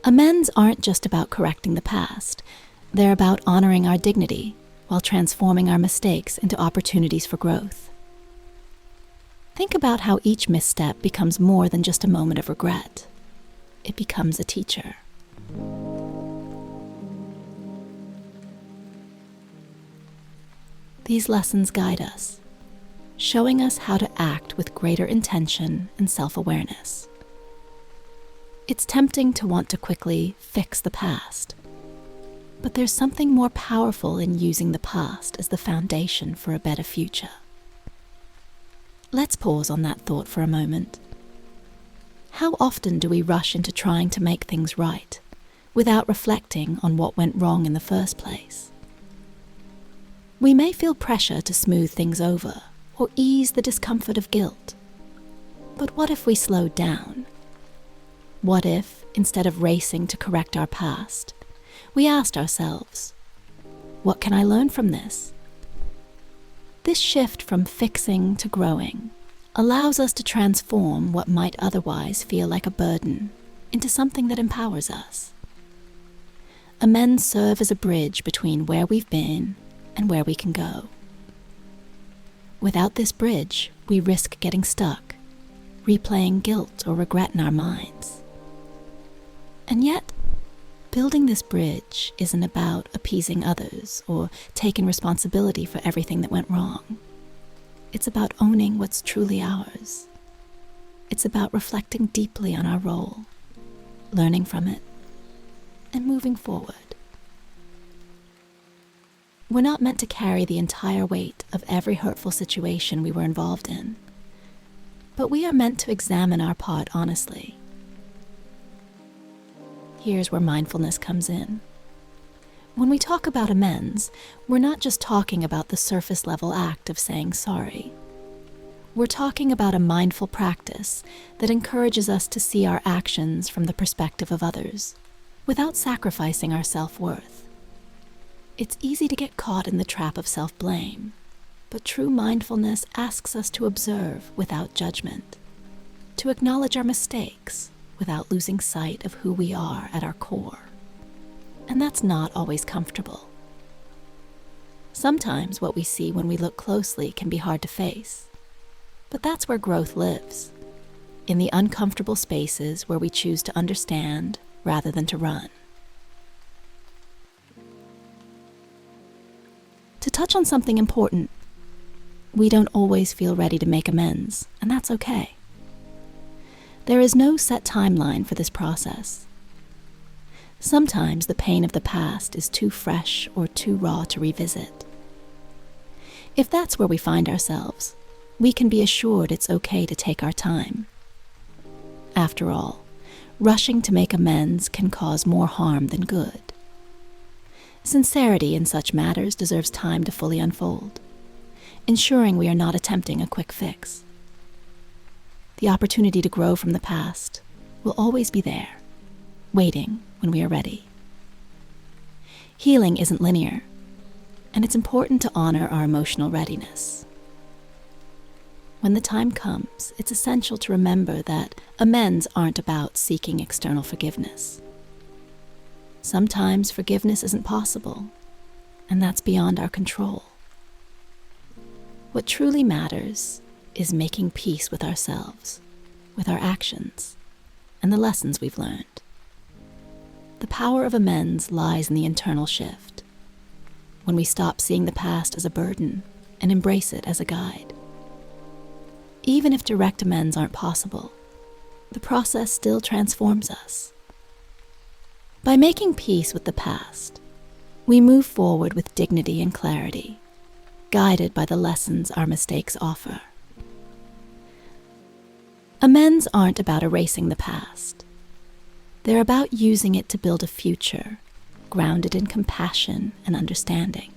Amends aren't just about correcting the past. They're about honoring our dignity while transforming our mistakes into opportunities for growth. Think about how each misstep becomes more than just a moment of regret. It becomes a teacher. These lessons guide us, showing us how to act with greater intention and self-awareness. It's tempting to want to quickly fix the past, but there's something more powerful in using the past as the foundation for a better future. Let's pause on that thought for a moment. How often do we rush into trying to make things right without reflecting on what went wrong in the first place? We may feel pressure to smooth things over or ease the discomfort of guilt. But what if we slowed down? What if, instead of racing to correct our past, we asked ourselves, what can I learn from this? This shift from fixing to growing allows us to transform what might otherwise feel like a burden into something that empowers us. Amends serve as a bridge between where we've been and where we can go. Without this bridge, we risk getting stuck, replaying guilt or regret in our minds. And yet, building this bridge isn't about appeasing others or taking responsibility for everything that went wrong. It's about owning what's truly ours. It's about reflecting deeply on our role, learning from it, and moving forward. We're not meant to carry the entire weight of every hurtful situation we were involved in, but we are meant to examine our part honestly. Here's where mindfulness comes in. When we talk about amends, we're not just talking about the surface level act of saying sorry. We're talking about a mindful practice that encourages us to see our actions from the perspective of others, without sacrificing our self-worth. It's easy to get caught in the trap of self-blame, but true mindfulness asks us to observe without judgment, to acknowledge our mistakes without losing sight of who we are at our core. And that's not always comfortable. Sometimes what we see when we look closely can be hard to face, but that's where growth lives, in the uncomfortable spaces where we choose to understand rather than to run. To touch on something important, we don't always feel ready to make amends, and that's okay. There is no set timeline for this process. Sometimes the pain of the past is too fresh or too raw to revisit. If that's where we find ourselves, we can be assured it's okay to take our time. After all, rushing to make amends can cause more harm than good. Sincerity in such matters deserves time to fully unfold, ensuring we are not attempting a quick fix. The opportunity to grow from the past will always be there, waiting when we are ready. Healing isn't linear, and it's important to honor our emotional readiness. When the time comes, it's essential to remember that amends aren't about seeking external forgiveness. Sometimes forgiveness isn't possible, and that's beyond our control. What truly matters is making peace with ourselves, with our actions, and the lessons we've learned. The power of amends lies in the internal shift, when we stop seeing the past as a burden and embrace it as a guide. Even if direct amends aren't possible, the process still transforms us. By making peace with the past, we move forward with dignity and clarity, guided by the lessons our mistakes offer. Amends aren't about erasing the past. They're about using it to build a future grounded in compassion and understanding.